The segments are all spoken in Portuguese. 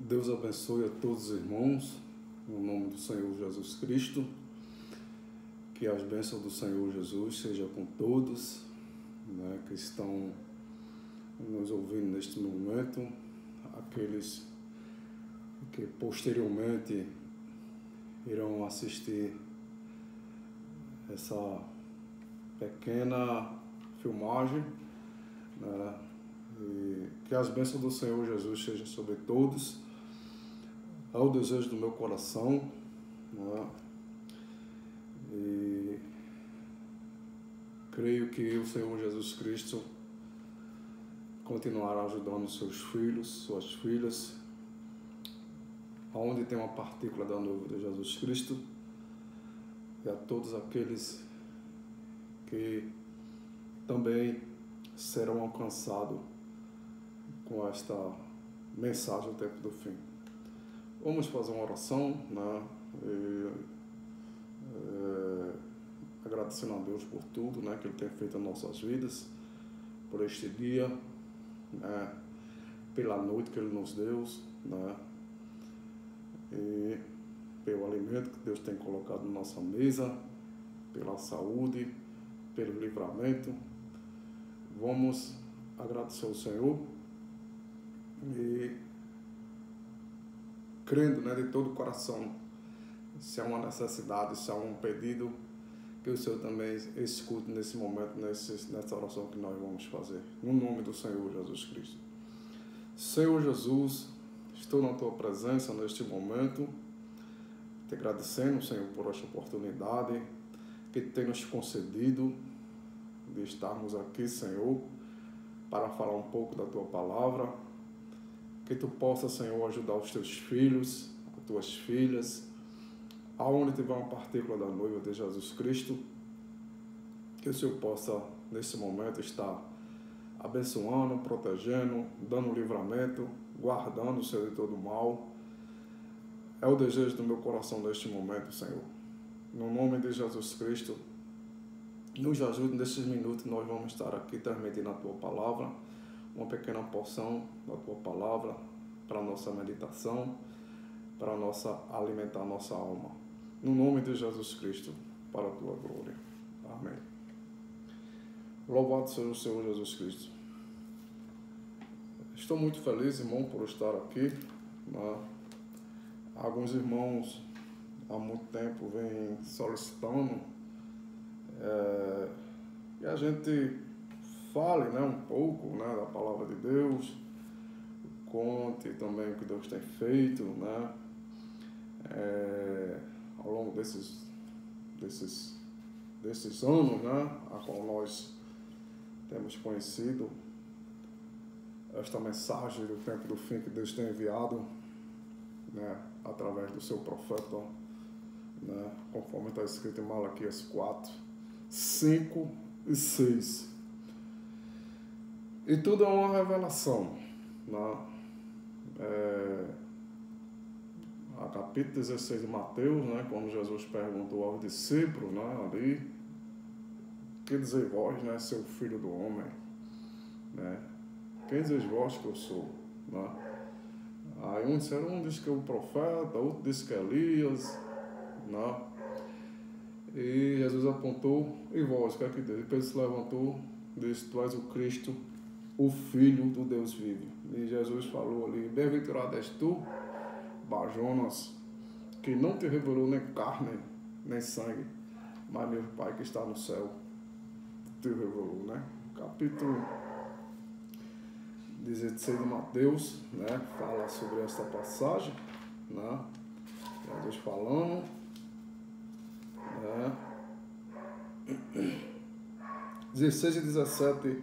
Deus abençoe a todos os irmãos, no nome do Senhor Jesus Cristo. Que as bênçãos do Senhor Jesus sejam com todos, né, que estão nos ouvindo neste momento, aqueles que posteriormente irão assistir essa pequena filmagem, né, e que as bênçãos do Senhor Jesus sejam sobre todos. É o desejo do meu coração, né? E creio que o Senhor Jesus Cristo continuará ajudando seus filhos, suas filhas, aonde tem uma partícula da noiva de Jesus Cristo, e a todos aqueles que também serão alcançados com esta mensagem do tempo do fim. Vamos fazer uma oração, né? Agradecendo a Deus por tudo, né, que Ele tem feito em nossas vidas, por este dia, né, pela noite que Ele nos deu, né, e pelo alimento que Deus tem colocado na nossa mesa, pela saúde, pelo livramento. Vamos agradecer ao Senhor e crendo, né, de todo o coração, se há uma necessidade, se há um pedido, que o Senhor também escute nesse momento, nessa oração que nós vamos fazer. No nome do Senhor Jesus Cristo. Senhor Jesus, estou na Tua presença neste momento, te agradecendo, Senhor, por esta oportunidade que Tu tem nos concedido de estarmos aqui, Senhor, para falar um pouco da Tua palavra. Que Tu possa, Senhor, ajudar os Teus filhos, as Tuas filhas, aonde tiver uma partícula da noiva de Jesus Cristo, que o Senhor possa, nesse momento, estar abençoando, protegendo, dando livramento, guardando o Senhor de todo mal. É o desejo do meu coração neste momento, Senhor. No nome de Jesus Cristo, nos ajude nesses minutos, nós vamos estar aqui transmitindo a Tua palavra, uma pequena porção da Tua palavra para a nossa meditação, para alimentar a nossa alma. No nome de Jesus Cristo, para a Tua glória. Amém. Louvado seja o Senhor Jesus Cristo. Estou muito feliz, irmão, por estar aqui, né? Alguns irmãos há muito tempo vêm solicitando que a gente fale, né, um pouco, né, da palavra de Deus, conte também o que Deus tem feito, né, ao longo desses anos, né, a qual nós temos conhecido esta mensagem do tempo do fim que Deus tem enviado, né, através do seu profeta, né, conforme está escrito em Malaquias 4, 5 e 6. E tudo é uma revelação, né? A capítulo 16 de Mateus, né, quando Jesus perguntou aos discípulos, né, ali, que dizeis vós, né, seu filho do homem, né? Quem dizeis vós que eu sou, né? Aí um disse que é o profeta, outro disse que é Elias, né? E Jesus apontou, e vós, o que é que diz? E Pedro se levantou, disse, tu és o Cristo, o Filho do Deus vivo. E Jesus falou ali, bem-aventurado és tu, Bar-Jonas, que não te revelou nem carne, nem sangue, mas meu Pai que está no céu te revelou, né? Capítulo 16 de Mateus, né, fala sobre esta passagem, né? Jesus falando, né? 16 e 17,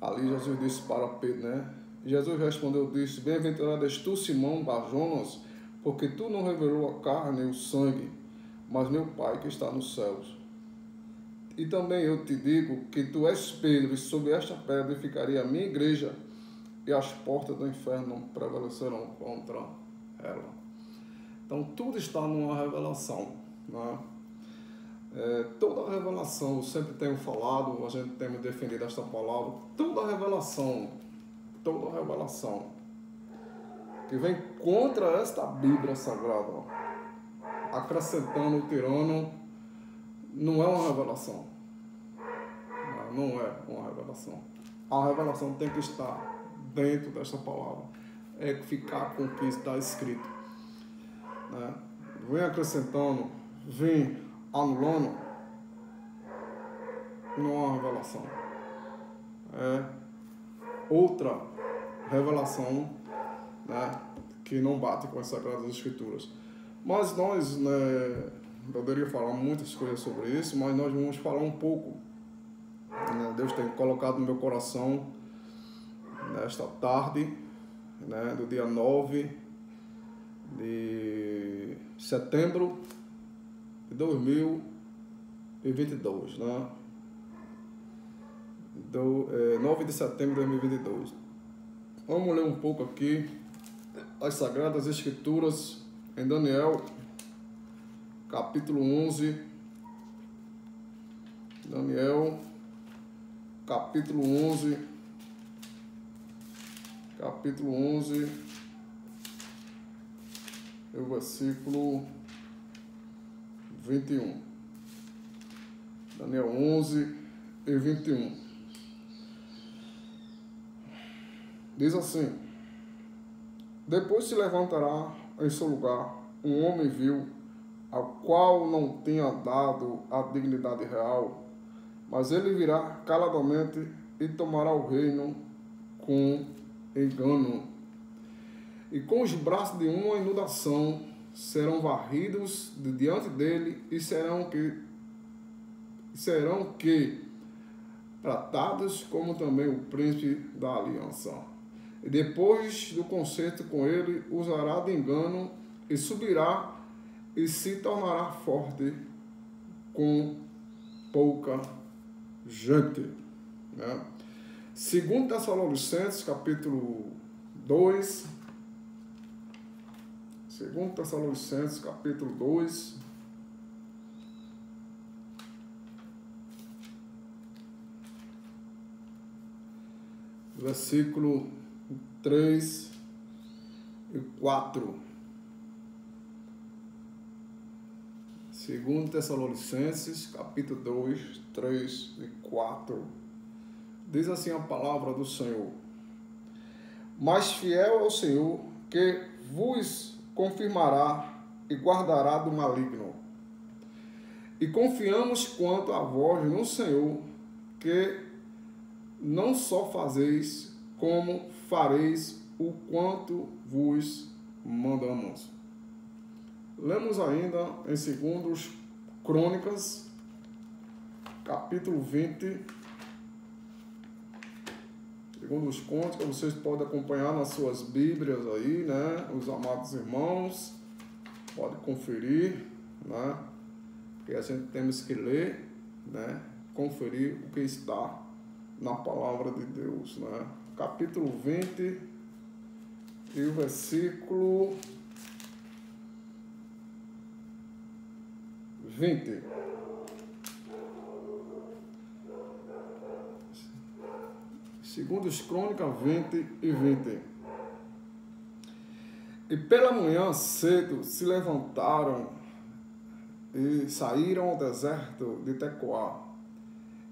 ali Jesus disse para Pedro, né? Jesus respondeu, disse, bem-aventurado és tu, Simão Bar-Jonas, porque tu não revelou a carne e o sangue, mas meu Pai que está nos céus. E também eu te digo que tu és Pedro, e sobre esta pedra ficaria a minha igreja, e as portas do inferno não prevalecerão contra ela. Então tudo está numa revelação, né? Toda a revelação, eu sempre tenho falado, a gente tem defendido esta palavra, toda a revelação que vem contra esta Bíblia Sagrada, acrescentando, tirando, não é uma revelação. Não é uma revelação. A revelação tem que estar dentro desta palavra. É ficar com o que está escrito. Né? Vem acrescentando, vem anulando, não é uma revelação. É outra revelação, né, que não bate com as Sagradas Escrituras. Mas nós, né, poderia falar muitas coisas sobre isso, mas nós vamos falar um pouco. Né, Deus tem colocado no meu coração nesta tarde, né, do dia 9 de setembro de 2022, né? 9 de setembro de 2022. Vamos ler um pouco aqui as Sagradas Escrituras em Daniel, capítulo 11. Daniel, capítulo 11. Capítulo 11, o versículo 21. Daniel 11 e 21. Diz assim: depois se levantará em seu lugar um homem vil, ao qual não tenha dado a dignidade real, mas ele virá caladamente e tomará o reino com engano. E com os braços de uma inundação serão varridos de diante dele e serão que tratados como também o príncipe da aliança. E depois do concerto com ele, usará de engano e subirá e se tornará forte com pouca gente. Né? Segundo Tessalonicenses, capítulo 2. Segundo Tessalonicenses, capítulo 2. Versículo 3 e 4. Segundo Tessalonicenses, capítulo 2, 3 e 4. Diz assim a palavra do Senhor: mas fiel é o Senhor, que vos confirmará e guardará do maligno. E confiamos quanto a vós no Senhor, que não só fazeis, como fareis o quanto vos mandamos. Lemos ainda em 2 Crônicas, capítulo 20. Segundo os Crônicas, vocês podem acompanhar nas suas Bíblias aí, né? Os amados irmãos, podem conferir, né? Porque a gente temos que ler, né? Conferir o que está na palavra de Deus, né? Capítulo 20 e o versículo 20. Segundo os Crônicas 20 e 20. E pela manhã cedo se levantaram e saíram ao deserto de Tecoá.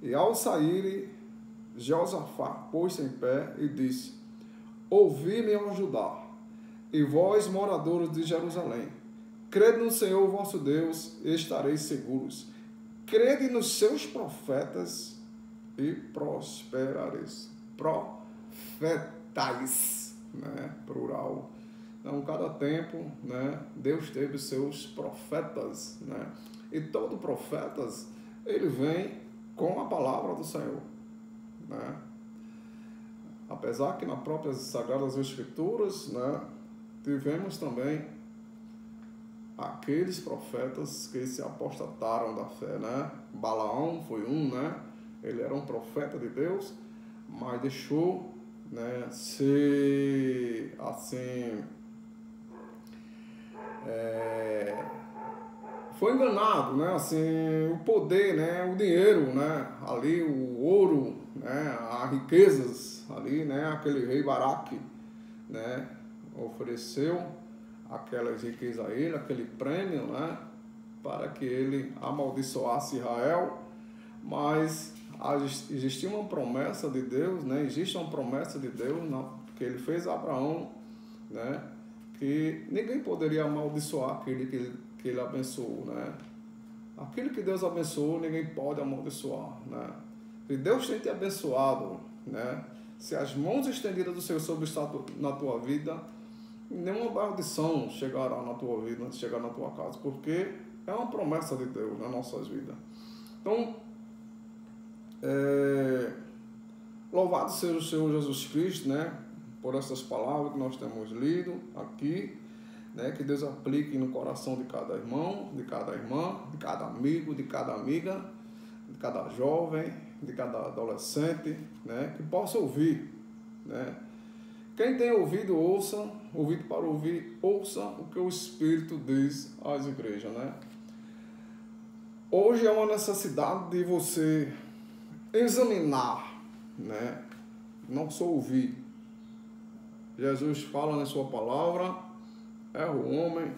E ao saírem, Josafá pôs-se em pé e disse: ouvi-me, ó Judá, e vós, moradores de Jerusalém, crede no Senhor vosso Deus e estareis seguros. Crede nos seus profetas e prosperareis. Profetais, né? Plural. Então, cada tempo, né, Deus teve seus profetas, né? E todo profeta, ele vem com a palavra do Senhor, né? Apesar que nas próprias Sagradas Escrituras, né, tivemos também aqueles profetas que se apostataram da fé, né? Balaão foi um, né? Ele era um profeta de Deus, mas deixou, né, ser assim, foi enganado, né? Assim, o poder, né? O dinheiro, né? Ali o ouro, né? As riquezas ali, né? Aquele rei Baraque, né? ofereceu aquelas riquezas a ele, aquele prêmio, né, para que ele amaldiçoasse Israel, mas existia uma promessa de Deus, né, existe uma promessa de Deus, não, que ele fez a Abraão, né, que ninguém poderia amaldiçoar aquele que ele abençoou, né. Aquilo que Deus abençoou, ninguém pode amaldiçoar, né. Se Deus tem te abençoado, né, se as mãos estendidas do Senhor sobre na tua vida, nenhuma maldição chegará na tua vida, chegar na tua casa, porque é uma promessa de Deus nas nossas vidas. Então, louvado seja o Senhor Jesus Cristo, né, por essas palavras que nós temos lido aqui, né, que Deus aplique no coração de cada irmão, de cada irmã, de cada amigo, de cada amiga, de cada jovem, de cada adolescente, né, que possa ouvir, né. Quem tem ouvido, ouça, ouvido para ouvir, ouça o que o Espírito diz às igrejas, né. Hoje é uma necessidade de você examinar, né, não só ouvir. Jesus fala na sua palavra, é o homem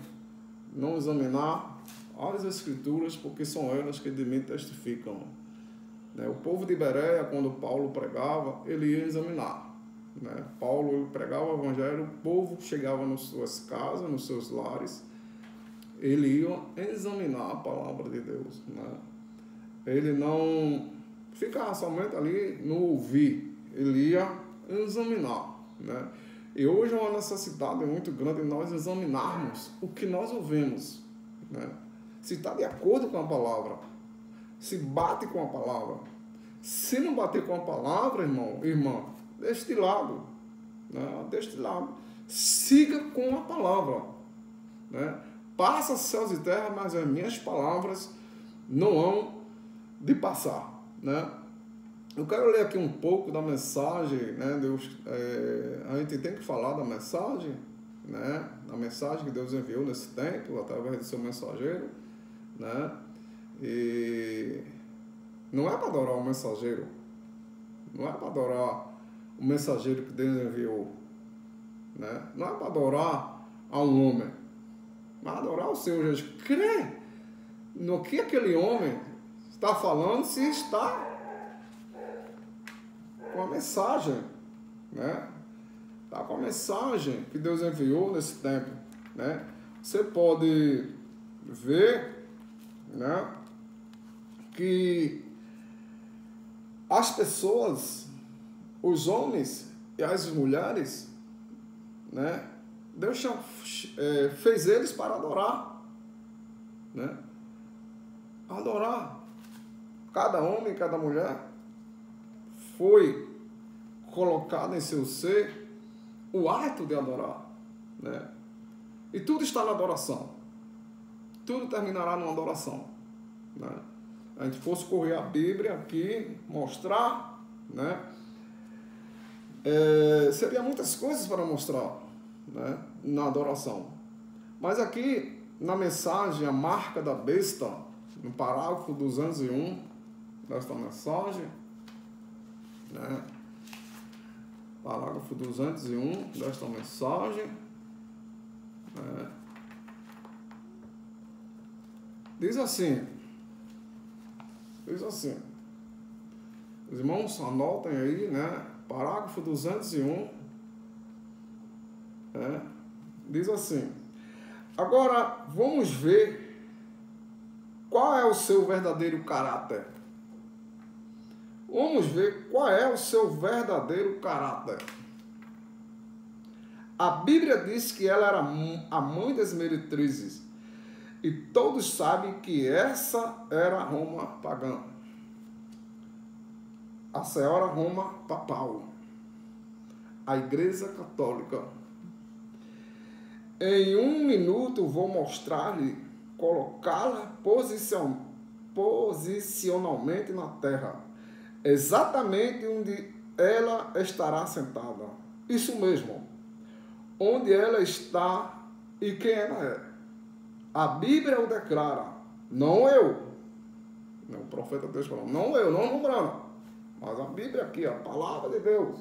não examinar as Escrituras, porque são elas que de mim testificam. O povo de Bereia, quando Paulo pregava, ele ia examinar. Paulo ele pregava o Evangelho, o povo chegava nas suas casas, nos seus lares, ele ia examinar a palavra de Deus. Ele não ficava somente ali no ouvir, ele ia examinar. E hoje é uma necessidade muito grande de nós examinarmos o que nós ouvimos. Se está de acordo com a palavra, se bate com a palavra. Se não bater com a palavra, irmã, deixe de lado. Deixe de lado. Siga com a palavra. Passa céus e terra, mas as minhas palavras não hão de passar. Eu quero ler aqui um pouco da mensagem, Deus, a gente tem que falar da mensagem, da mensagem que Deus enviou nesse tempo, através do seu mensageiro, e não é para adorar o mensageiro, não é para adorar o mensageiro que Deus enviou, não é para adorar a um homem, mas adorar o Senhor Jesus. Crê no que aquele homem está falando, se está com a mensagem, está com a mensagem que Deus enviou nesse tempo, Você pode ver, que as pessoas, os homens e as mulheres, Deus fez eles para adorar, adorar. Cada homem e cada mulher foi colocado em seu ser o ato de adorar, E tudo está na adoração. Tudo terminará numa adoração, A gente fosse correr a Bíblia aqui, mostrar, seria muitas coisas para mostrar, na adoração. Mas aqui, na mensagem, a marca da besta, no parágrafo 201 desta mensagem, parágrafo 201 desta mensagem, diz assim, os irmãos anotem aí, parágrafo 201, diz assim: agora vamos ver qual é o seu verdadeiro caráter. Vamos ver qual é o seu verdadeiro caráter. A Bíblia diz que ela era a mãe das meretrizes. E todos sabem que essa era a Roma pagã. A senhora Roma papal. A Igreja Católica. Em um minuto vou mostrar-lhe, colocá-la posicionalmente na terra. Exatamente onde ela estará sentada. Isso mesmo. Onde ela está e quem ela é. A Bíblia o declara. Não eu. Não, o profeta Deus falou. Não eu, não lembrando. Mas a Bíblia aqui, a palavra de Deus.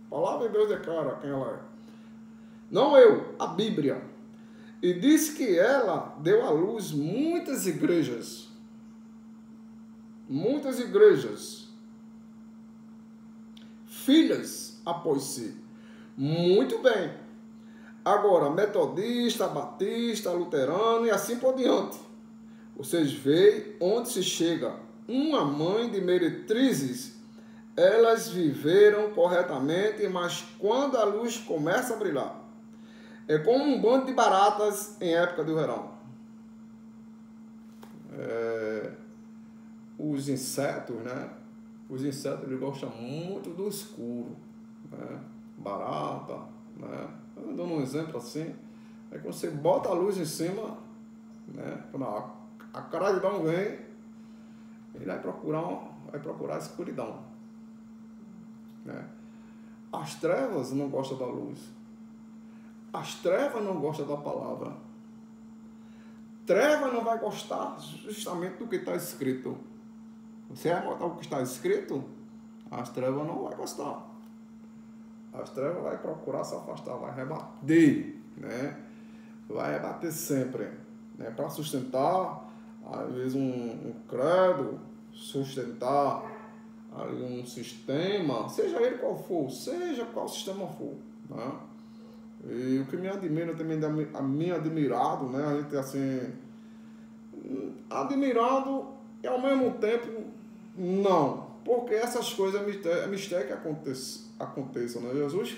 A palavra de Deus declara quem ela é. Não eu, a Bíblia. E diz que ela deu à luz muitas igrejas. Muitas igrejas. Filhas após si. Muito bem. Agora, metodista, batista, luterano e assim por diante. Vocês veem onde se chega. Uma mãe de meretrizes, elas viveram corretamente, mas quando a luz começa a brilhar, é como um bando de baratas em época do verão. Os insetos, né? Os insetos, eles gostam muito do escuro, né? Barata, né? Dando um exemplo assim, é que você bota a luz em cima, né? Quando a claridão vem, ele vai procurar a escuridão, né? As trevas não gostam da luz. As trevas não gostam da palavra. Treva não vai gostar justamente do que está escrito. Você vai botar o que está escrito, as trevas não vai gostar. As trevas vai procurar se afastar, vai rebater, né? Vai rebater sempre, né? Para sustentar, às vezes, um credo, sustentar ali um sistema, seja ele qual for, seja qual sistema for, né? E o que me admira também, a mim admirado, né? A gente assim, admirado e ao mesmo tempo não, porque essas coisas é mistério que aconteçam, né? Jesus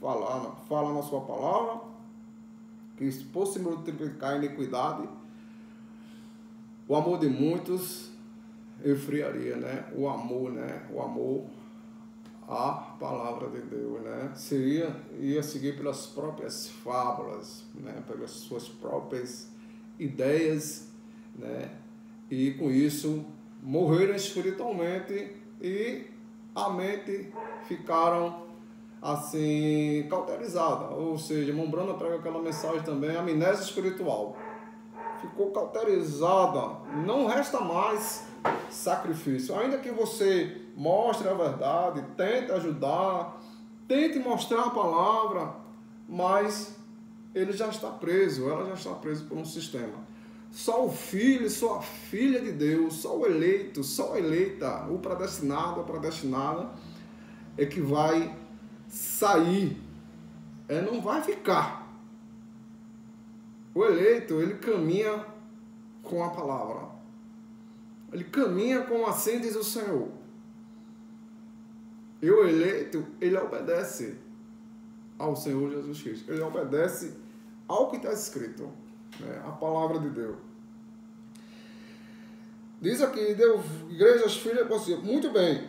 fala na sua palavra que por se multiplicar a iniquidade, o amor de muitos esfriaria, né? O amor, né? O amor à palavra de Deus, né? Ia seguir pelas próprias fábulas, né? Pelas suas próprias ideias, né? E com isso morreram espiritualmente e a mente ficaram assim cauterizada, ou seja, Mombrana prega aquela mensagem também, amnésia espiritual, ficou cauterizada, não resta mais sacrifício, ainda que você mostre a verdade, tente ajudar, tente mostrar a palavra, mas ele já está preso, ela já está presa por um sistema. Só o filho, só a filha de Deus, só o eleito, só a eleita, o predestinado, a predestinada, é que vai sair, não vai ficar. O eleito, ele caminha com a palavra, ele caminha com assim diz o Senhor. E o eleito, ele obedece ao Senhor Jesus Cristo, ele obedece ao que está escrito, né? A palavra de Deus. Diz aqui, deu igrejas filhas, muito bem,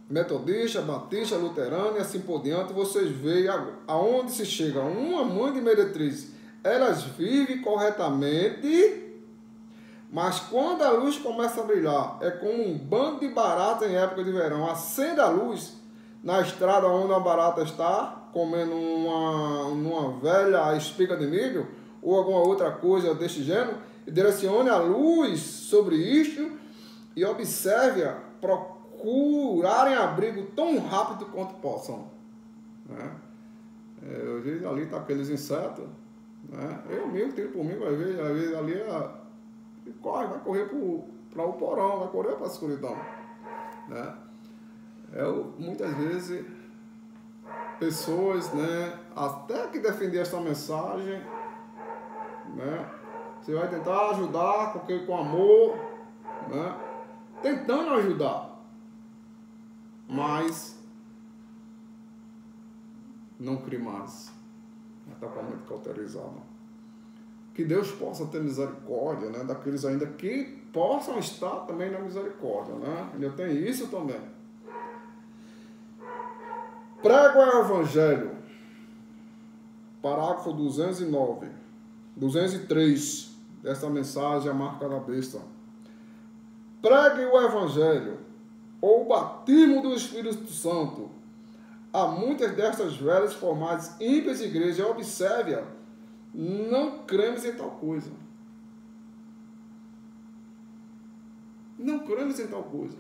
metodista, batista, luterano e assim por diante, vocês veem aonde se chega. Uma mãe de meretriz, elas vivem corretamente, mas quando a luz começa a brilhar, é como um bando de barata em época de verão. Acende a luz na estrada onde a barata está, comendo uma velha espiga de milho, ou alguma outra coisa deste gênero, e direcione a luz sobre isto e observe-a, procurarem abrigo tão rápido quanto possam, né? Eu vejo ali tá aqueles insetos, né? Eu mesmo tiro por mim, às vezes ali vai correr para o porão, vai correr para a escuridão, né? Muitas vezes pessoas, né, até que defender essa mensagem, né, você vai tentar ajudar com amor, né, tentando ajudar, mas não crê mais, está totalmente cauterizado. Que Deus possa ter misericórdia, né, daqueles ainda que possam estar também na misericórdia, né? Ainda tem isso também. Prego o Evangelho, parágrafo 203 dessa mensagem, a marca da besta. Pregue o Evangelho, ou o batismo do Espírito Santo. Há muitas destas velhas formadas ímpias igrejas, observe-a, não cremos em tal coisa. Não cremos em tal coisa.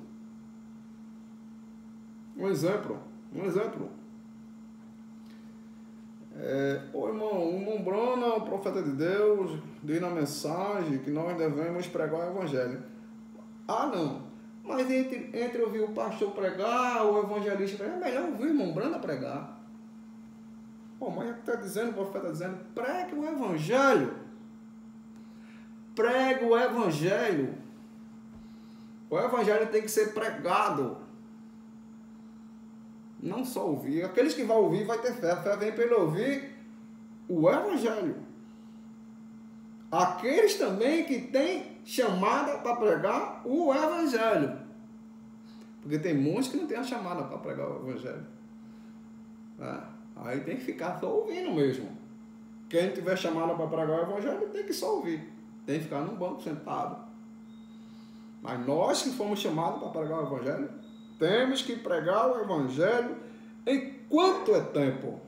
Um exemplo. O irmão Brana, o profeta de Deus, diz na mensagem que nós devemos pregar o evangelho. Ah, não. Mas entre ouvir o pastor pregar, o evangelista pregar, é melhor ouvir o irmão Brana pregar. Pô, mas está dizendo, o profeta está dizendo, pregue o evangelho. Pregue o evangelho. O evangelho tem que ser pregado. Não só ouvir. Aqueles que vão ouvir vai ter fé. A fé vem pelo ouvir o evangelho. Aqueles também que têm chamada para pregar o evangelho. Porque tem muitos que não têm a chamada para pregar o evangelho. Aí tem que ficar só ouvindo mesmo. Quem tiver chamada para pregar o evangelho tem que só ouvir. Tem que ficar num banco sentado. Mas nós que fomos chamados para pregar o evangelho, temos que pregar o evangelho enquanto é tempo.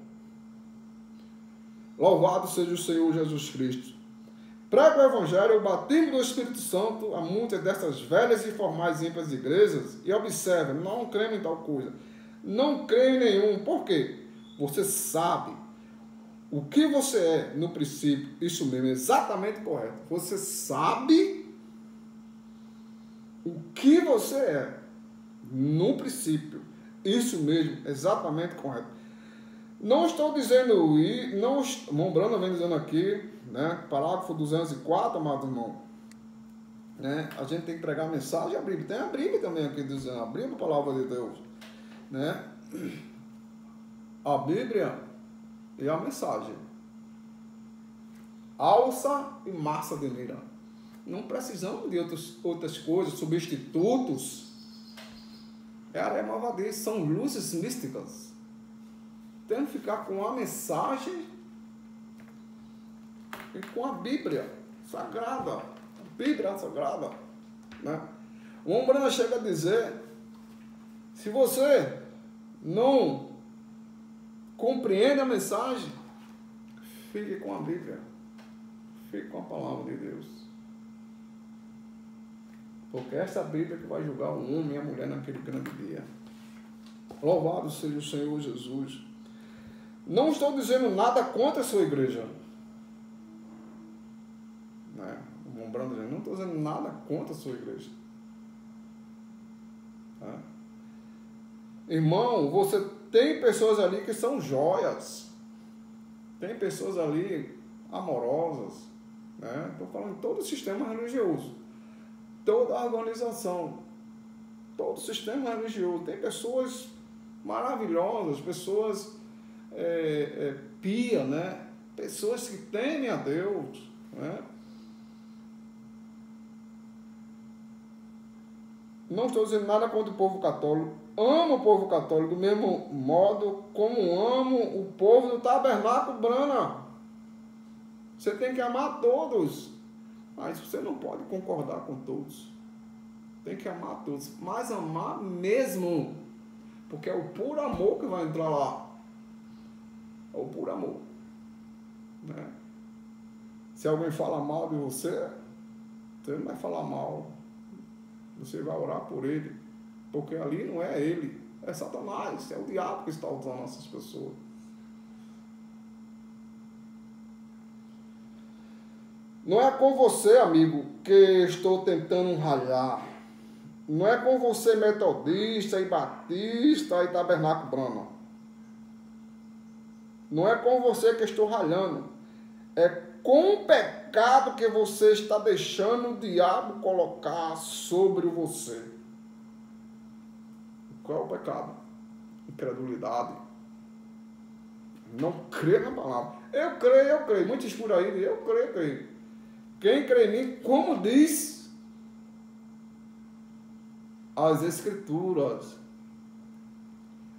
Louvado seja o Senhor Jesus Cristo. Prega o evangelho, o batismo do Espírito Santo a muitas dessas velhas e formais ímpias igrejas e observe, não creio em tal coisa. Não creio em nenhum. Por quê? Você sabe o que você é no princípio. Isso mesmo, exatamente correto. Você sabe o que você é no princípio. Isso mesmo, exatamente correto. Não estou dizendo, irmão Brana vem dizendo aqui, né, parágrafo 204, amado irmão, né, a gente tem que pregar a mensagem, a Bíblia. Tem a Bíblia também aqui dizendo, a Bíblia, a palavra de Deus, né, a Bíblia e a mensagem. Alça e massa de mira. Não precisamos de outras coisas, substitutos. É areia movadiça, são luzes místicas. Temos que ficar com a mensagem e com a Bíblia sagrada. A Bíblia sagrada. Né? O homem chega a dizer, se você não compreende a mensagem, fique com a Bíblia. Fique com a palavra de Deus. Porque essa Bíblia que vai julgar o homem e a mulher naquele grande dia. Louvado seja o Senhor Jesus. Não estou dizendo nada contra a sua igreja. Né? Lembrando, não estou dizendo nada contra a sua igreja. Né? Irmão, você tem pessoas ali que são joias. Tem pessoas ali amorosas. Né? Estou falando de todo o sistema religioso. Toda a organização. Todo o sistema religioso. Tem pessoas maravilhosas, pessoas pia, né? Pessoas que temem a Deus, né? Não estou dizendo nada contra o povo católico. Amo o povo católico do mesmo modo como amo o povo do Tabernáculo Brana. Você tem que amar todos, mas você não pode concordar com todos. Tem que amar todos, mas amar mesmo, porque é o puro amor que vai entrar lá. É o puro amor. Né? Se alguém fala mal de você, você não vai falar mal. Você vai orar por ele. Porque ali não é ele. É Satanás. É o diabo que está usando essas pessoas. Não é com você, amigo, que estou tentando ralhar. Não é com você, metodista e batista e tabernáculo Brana. Não é com você que estou ralhando. É com o pecado que você está deixando o diabo colocar sobre você. Qual é o pecado? Incredulidade. Não crê na palavra. Eu creio. Muitos por aí, eu creio. Quem crê em mim, como diz as Escrituras,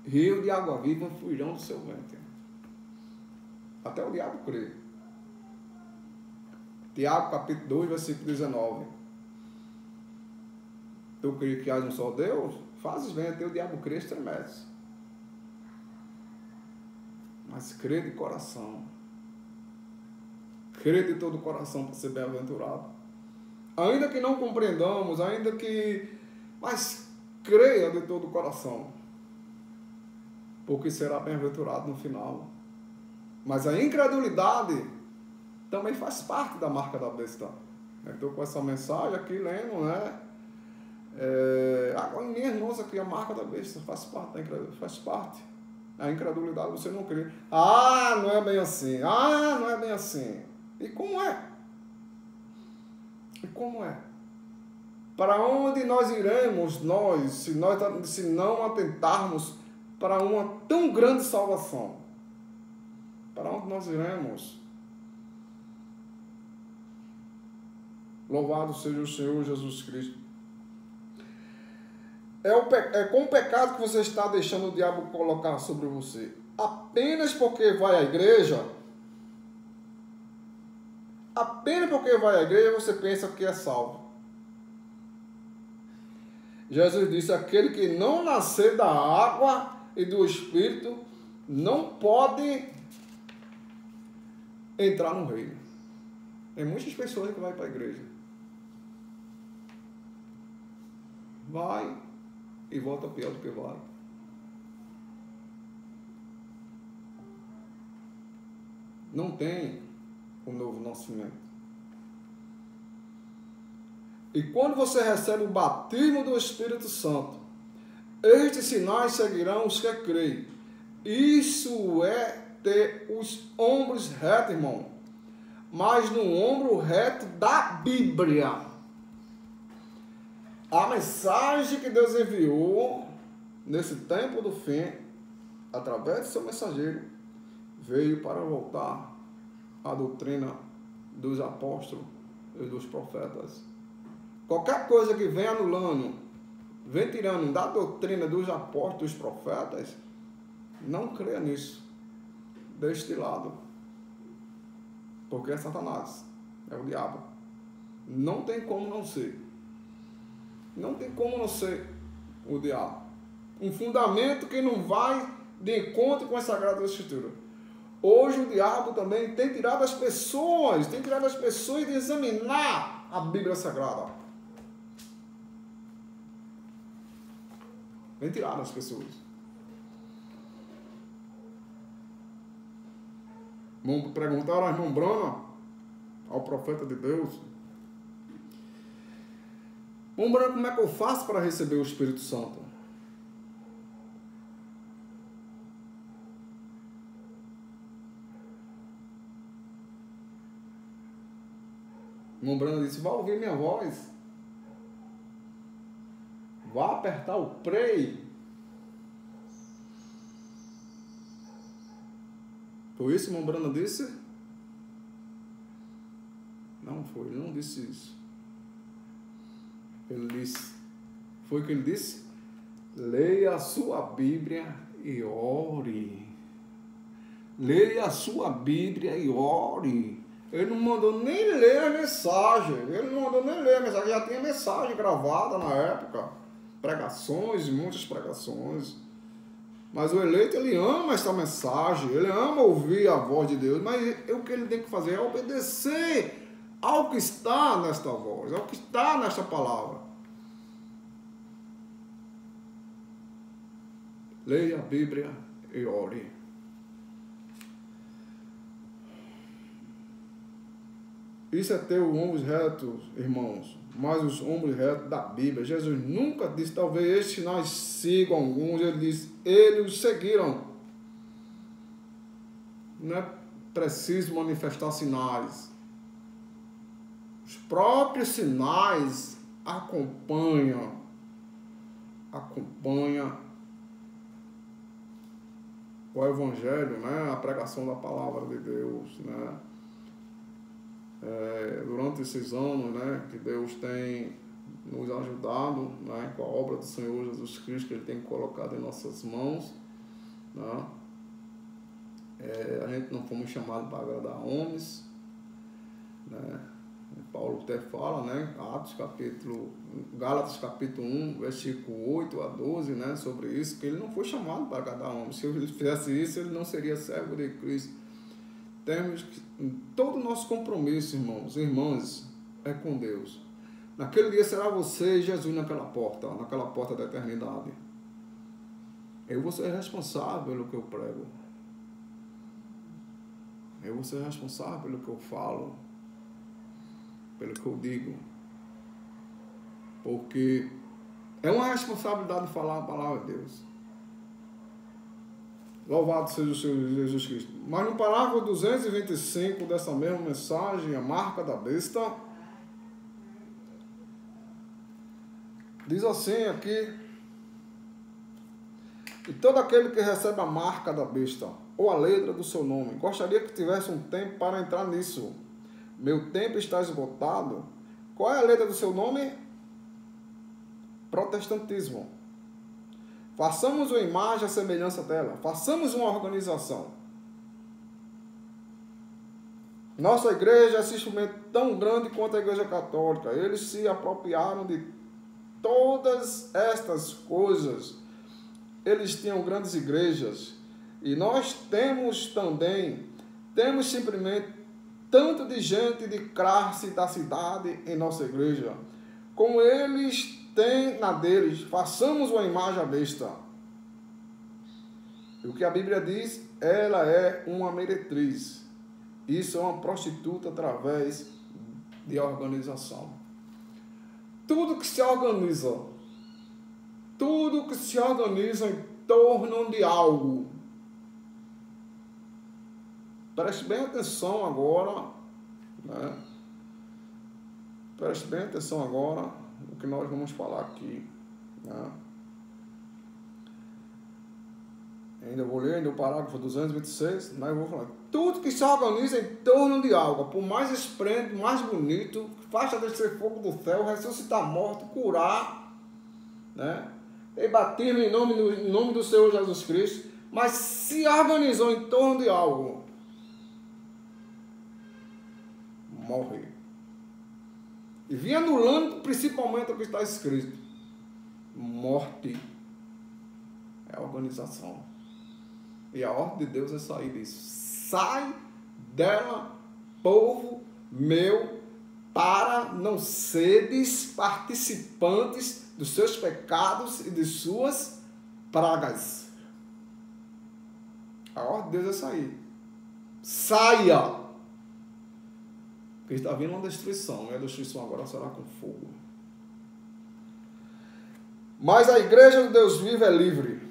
rio de água viva fluirão do seu ventre. Até o diabo crê. Tiago, capítulo 2, versículo 19. Tu crê que há um só Deus? Fazes bem, até o diabo crê, estremece. Mas crê de coração. Crê de todo o coração para ser bem-aventurado. Ainda que não compreendamos, mas creia de todo o coração. Porque será bem-aventurado no final. Mas a incredulidade também faz parte da marca da besta. Estou com essa mensagem aqui lendo, né? Agora, minhas irmãos aqui, a marca da besta faz parte da incredulidade, faz parte. A incredulidade você não crê. Não é bem assim. Não é bem assim. E como é? E como é? Para onde nós iremos, se não atentarmos para uma tão grande salvação? Para onde nós iremos? Louvado seja o Senhor Jesus Cristo. É com o pecado que você está deixando o diabo colocar sobre você. Apenas porque vai à igreja, você pensa que é salvo. Jesus disse, aquele que não nascer da água e do Espírito não pode entrar no reino. Tem muitas pessoas que vão para a igreja. Vai e volta pior do que vai. Não tem o novo nascimento. E quando você recebe o batismo do Espírito Santo, estes sinais seguirão os que creem. Isso é ter os ombros retos, irmão. Mas no ombro reto da Bíblia. A mensagem que Deus enviou nesse tempo do fim, através de seu mensageiro, veio para voltar à doutrina dos apóstolos e dos profetas. Qualquer coisa que vem anulando, vem tirando da doutrina dos apóstolos e dos profetas, não creia nisso. Deixe de lado. Porque é Satanás, é o diabo. Não tem como não ser. Não tem como não ser o diabo. Um fundamento que não vai de encontro com a Sagrada Escritura. Hoje o diabo também tem tirado as pessoas de examinar a Bíblia Sagrada. Tem tirado as pessoas. Perguntaram ao irmão Brana, ao profeta de Deus, irmão Brana, como é que eu faço para receber o Espírito Santo? Irmão Brana disse, vá ouvir minha voz. Vá apertar o play. Foi isso que irmão Brana disse? Não foi, ele não disse isso. Ele disse, foi o que ele disse? Leia a sua Bíblia e ore. Leia a sua Bíblia e ore. Ele não mandou nem ler a mensagem. Já tinha mensagem gravada na época. Pregações, muitas pregações. Mas o eleito, ele ama essa mensagem. Ele ama ouvir a voz de Deus. Mas o que ele tem que fazer é obedecer ao que está nesta voz, ao que está nesta palavra. Leia a Bíblia e ore. Isso é ter os ombros retos, irmãos, mas os ombros retos da Bíblia. Jesus nunca disse, talvez estes sinais sigam alguns, ele disse, eles os seguiram. Não é preciso manifestar sinais. Os próprios sinais acompanham o Evangelho, né? A pregação da palavra de Deus, né? Durante esses anos, né, que Deus tem nos ajudado, né, com a obra do Senhor Jesus Cristo que Ele tem colocado em nossas mãos, né? A gente não fomos chamados para agradar homens, né? Paulo até fala, né, Gálatas capítulo 1, versículo 8 a 12, né, sobre isso, que ele não foi chamado para agradar homens. Se ele fizesse isso, ele não seria servo de Cristo. Temos que, todo o nosso compromisso, irmãos e irmãs, é com Deus. Naquele dia será você e Jesus naquela porta da eternidade. Eu vou ser responsável pelo que eu prego. Eu vou ser responsável pelo que eu falo, pelo que eu digo. Porque é uma responsabilidade falar a palavra de Deus. Louvado seja o Senhor Jesus Cristo. Mas no parágrafo 225 dessa mesma mensagem, a marca da besta, diz assim aqui: e todo aquele que recebe a marca da besta, ou a letra do seu nome. Gostaria que tivesse um tempo para entrar nisso. Meu tempo está esgotado. Qual é a letra do seu nome? Protestantismo. Façamos uma imagem à semelhança dela. Façamos uma organização. Nossa igreja é esse instrumento tão grande quanto a igreja católica. Eles se apropriaram de todas estas coisas. Eles tinham grandes igrejas. E nós temos também, temos simplesmente tanto de gente de classe da cidade em nossa igreja, como eles têm na deles. Façamos uma imagem à besta. E o que a Bíblia diz, ela é uma meretriz. Isso é uma prostituta através de organização. Tudo que se organiza em torno de algo. Preste bem atenção agora, né? Preste bem atenção agora no que nós vamos falar aqui, né? Ainda vou ler o parágrafo 226, mas eu vou falar. Tudo que se organiza em torno de algo, por mais esplêndido, mais bonito, faça descer fogo do céu, ressuscitar morto, curar, né? E batismo em nome do Senhor Jesus Cristo, mas se organizou em torno de algo, morre. E vinha anulando principalmente o que está escrito. Morte é a organização. E a ordem de Deus é sair disso. Sai dela, povo meu, para não seres participantes dos seus pecados e de suas pragas. A ordem de Deus é sair. Saia! Porque está vindo uma destruição, e a destruição agora será com fogo. Mas a igreja de Deus vivo é livre.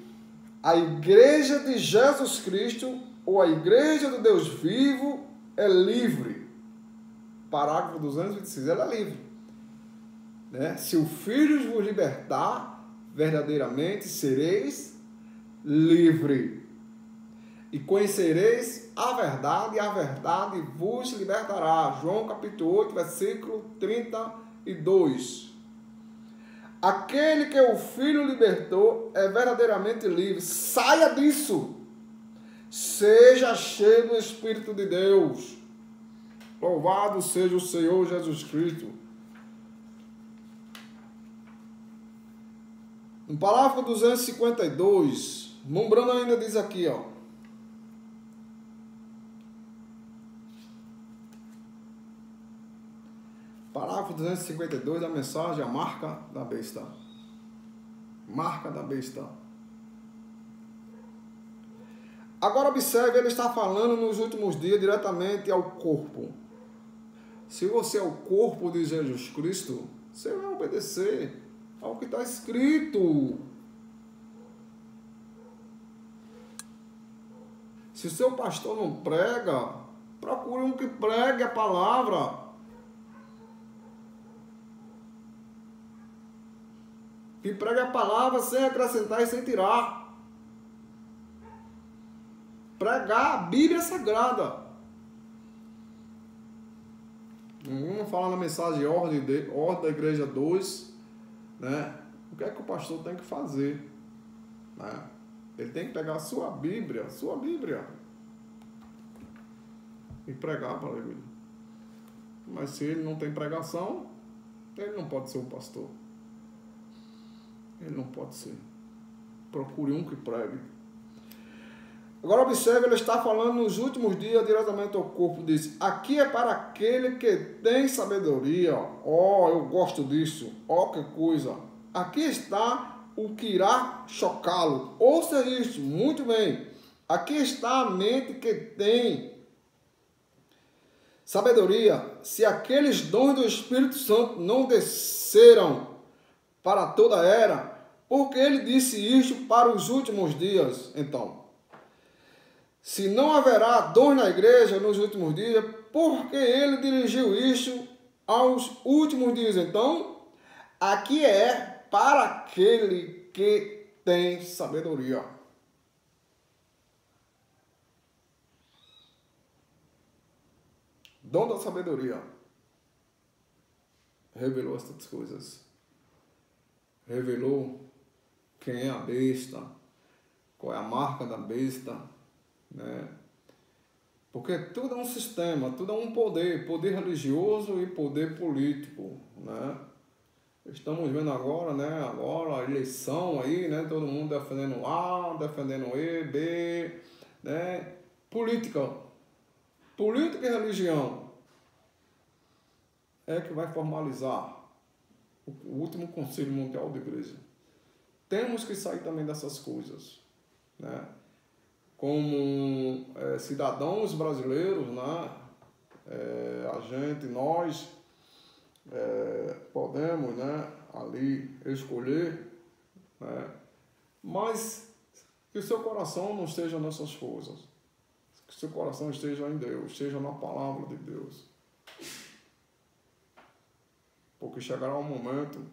A igreja de Jesus Cristo, ou a igreja do Deus vivo, é livre. Parágrafo 226, ela é livre. Né? Se o Filho vos libertar, verdadeiramente sereis livre. E conhecereis a verdade vos libertará. João capítulo 8, versículo 32. Aquele que o Filho libertou é verdadeiramente livre. Saia disso. Seja cheio do Espírito de Deus. Louvado seja o Senhor Jesus Cristo. No parágrafo 252, Mombrano ainda diz aqui, ó. Parágrafo 252 da mensagem, a marca da besta. Marca da besta. Agora observe, ele está falando nos últimos dias diretamente ao corpo. Se você é o corpo de Jesus Cristo, você vai obedecer ao que está escrito. Se o seu pastor não prega, procure um que pregue a palavra. Que pregue a palavra sem acrescentar e sem tirar. Pregar a Bíblia Sagrada. Vamos falar na mensagem ordem da igreja 2, né? O que é que o pastor tem que fazer? Né? Ele tem que pegar a sua Bíblia, e pregar para ele. Mas se ele não tem pregação, ele não pode ser um pastor. Ele não pode ser. Procure um que pregue. Agora observe, ele está falando nos últimos dias diretamente ao corpo. Diz, aqui é para aquele que tem sabedoria. Eu gosto disso. Que coisa. Aqui está o que irá chocá-lo. Ouça isso, muito bem. Aqui está a mente que tem Sabedoria, se aqueles dons do Espírito Santo não desceram para toda a era, porque ele disse isto para os últimos dias. Então, se não haverá dons na igreja nos últimos dias, porque ele dirigiu isto aos últimos dias. Então, aqui é para aquele que tem sabedoria. Dom da sabedoria revelou essas coisas. Revelou quem é a besta, qual é a marca da besta, né? Porque tudo é um sistema, tudo é um poder religioso e poder político, né? Estamos vendo agora, né? Agora a eleição aí, né? Todo mundo defendendo A, defendendo E, B, né? Política e religião é que vai formalizar o último Conselho Mundial da Igreja. Temos que sair também dessas coisas, né? Como cidadãos brasileiros, né? Nós podemos, né, ali escolher, né? Mas que o seu coração não esteja nessas coisas. Que seu coração esteja em Deus, esteja na palavra de Deus. Porque chegará um momento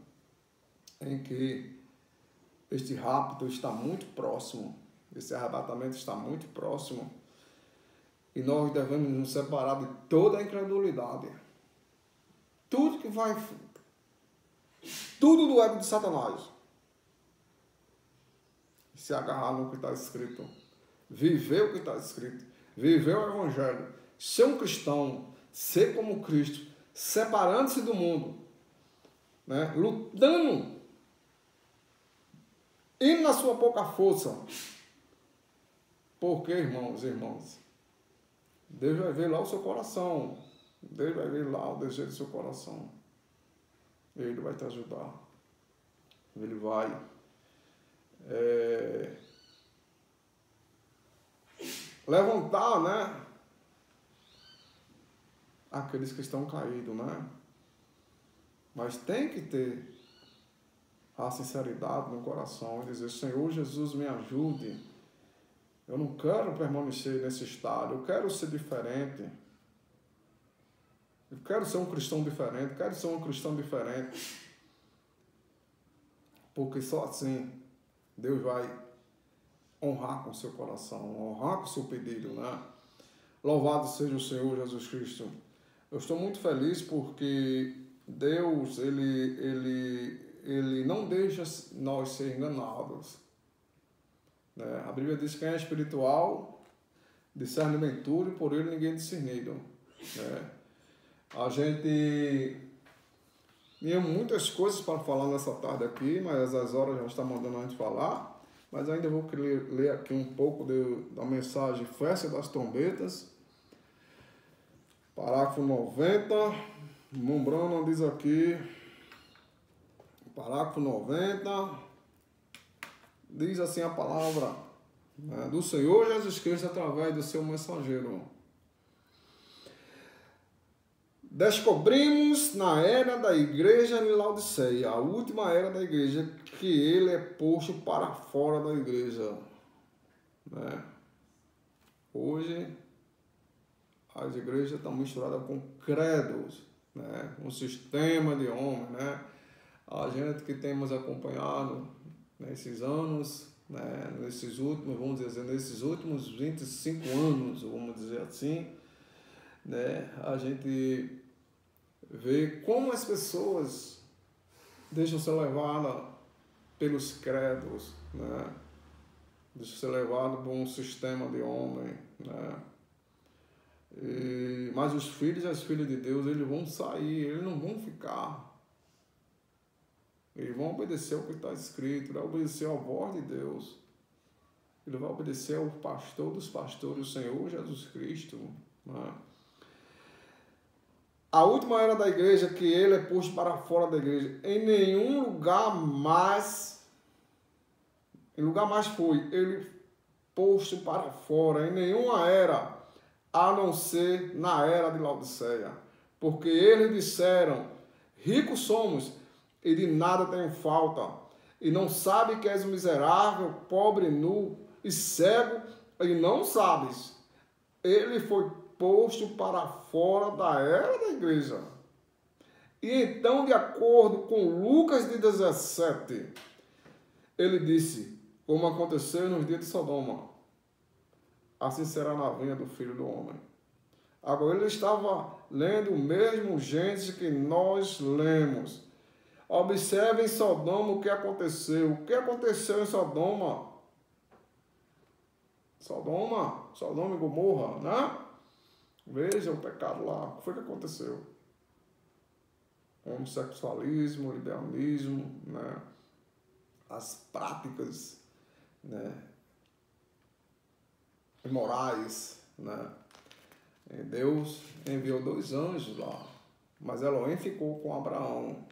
em que este rapto está muito próximo, esse arrebatamento está muito próximo, e nós devemos nos separar de toda a incredulidade. Tudo do ego de Satanás. Se agarrar no que está escrito. Viver o que está escrito. Viver o Evangelho, ser um cristão, ser como Cristo, separando-se do mundo, né? Lutando, indo na sua pouca força. Porque, irmãos e irmãs, Deus vai ver lá o seu coração, Deus vai ver lá o desejo do seu coração, Ele vai te ajudar, Ele vai levantar, né, aqueles que estão caídos, né? Mas tem que ter a sinceridade no coração e dizer: Senhor Jesus, me ajude. Eu não quero permanecer nesse estado, eu quero ser diferente. Eu quero ser um cristão diferente, quero ser um cristão diferente. Porque só assim Deus vai honrar com o seu coração, honrar com o seu pedido, né? Louvado seja o Senhor Jesus Cristo. Eu estou muito feliz porque Deus, Ele não deixa nós ser enganados, né? A Bíblia diz que quem é espiritual discerne bem tudo e por ele ninguém é discernido, né? A gente tinha muitas coisas para falar nessa tarde aqui, mas as horas já estão mandando a gente falar. Mas ainda vou ler aqui um pouco da mensagem Festa das Trombetas. Parágrafo 90. Mombrana diz aqui, parágrafo 90, diz assim a palavra, né, do Senhor Jesus Cristo através do seu mensageiro. Descobrimos na era da igreja em Laodiceia, a última era da igreja, que ele é posto para fora da igreja, né? Hoje, as igrejas estão misturadas com credos, né? Um sistema de homem, né? A gente que temos acompanhado nesses anos, né? Nesses últimos 25 anos, vamos dizer assim, né? A gente vê como as pessoas deixam ser levadas pelos credos, né? Deixam ser levadas por um sistema de homem, né? Mas os filhos e as filhas de Deus, eles vão sair, eles não vão ficar. Eles vão obedecer ao que está escrito, vai obedecer à voz de Deus. Ele vai obedecer ao pastor dos pastores, o Senhor Jesus Cristo, né? A última era da igreja, que ele é posto para fora da igreja. Em nenhum lugar mais foi ele posto para fora. Em nenhuma era a não ser na era de Laodiceia. Porque eles disseram, ricos somos e de nada tenho falta, e não sabe que és miserável, pobre, nu e cego, e não sabes. Ele foi posto para fora da era da igreja. E então, de acordo com Lucas de 17, ele disse, como aconteceu nos dias de Sodoma, assim será na vinda do Filho do Homem. Agora, ele estava lendo o mesmo Gênesis que nós lemos. Observe em Sodoma o que aconteceu. O que aconteceu em Sodoma? Sodoma e Gomorra, né? Veja o pecado lá. O que foi que aconteceu? Homossexualismo, liberalismo, né? As práticas, né? Imorais, né? E Deus enviou 2 anjos lá, mas Elohim ficou com Abraão,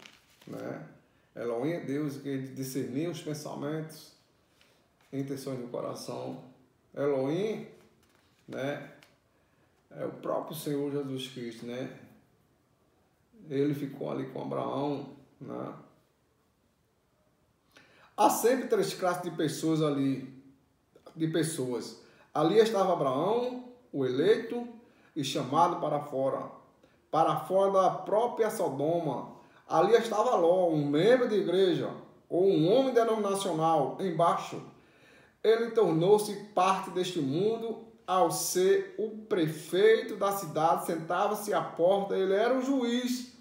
né? Elohim é Deus que discernia os pensamentos e intenções do coração. Elohim, né? É o próprio Senhor Jesus Cristo, né? Ele ficou ali com Abraão, né? Há sempre 3 classes de pessoas ali, Ali estava Abraão, o eleito e chamado para fora da própria Sodoma. Ali estava Ló, um membro de igreja ou um homem denominacional, embaixo. Ele tornou-se parte deste mundo ao ser o prefeito da cidade, sentava-se à porta, ele era o juiz,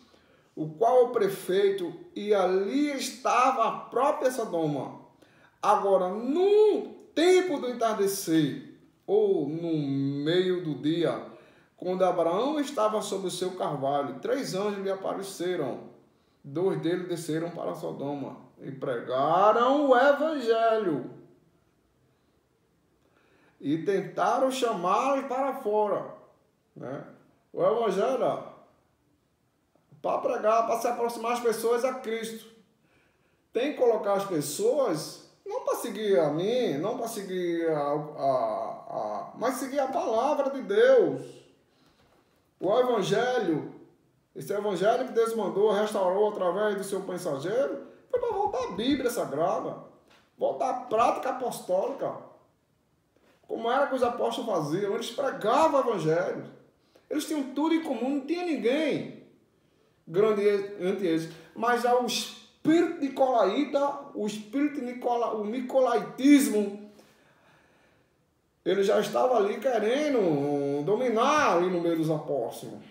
o qual o prefeito, e ali estava a própria Sodoma. Agora, no tempo do entardecer, ou no meio do dia, quando Abraão estava sobre o seu carvalho, 3 anjos lhe apareceram. 2 deles desceram para Sodoma e pregaram o evangelho. E tentaram chamá-los para fora, né? O evangelho para pregar, para se aproximar as pessoas a Cristo. Tem que colocar as pessoas, não para seguir a mim, não para seguir mas seguir a palavra de Deus. O evangelho, esse evangelho que Deus mandou, restaurou através do seu mensageiro, foi para voltar à Bíblia Sagrada, voltar à prática apostólica. Como era que os apóstolos faziam? Eles pregavam o evangelho. Eles tinham tudo em comum, não tinha ninguém grande entre eles. Mas há o espírito nicolaíta, o nicolaítismo, ele já estava ali querendo dominar ali no meio dos apóstolos.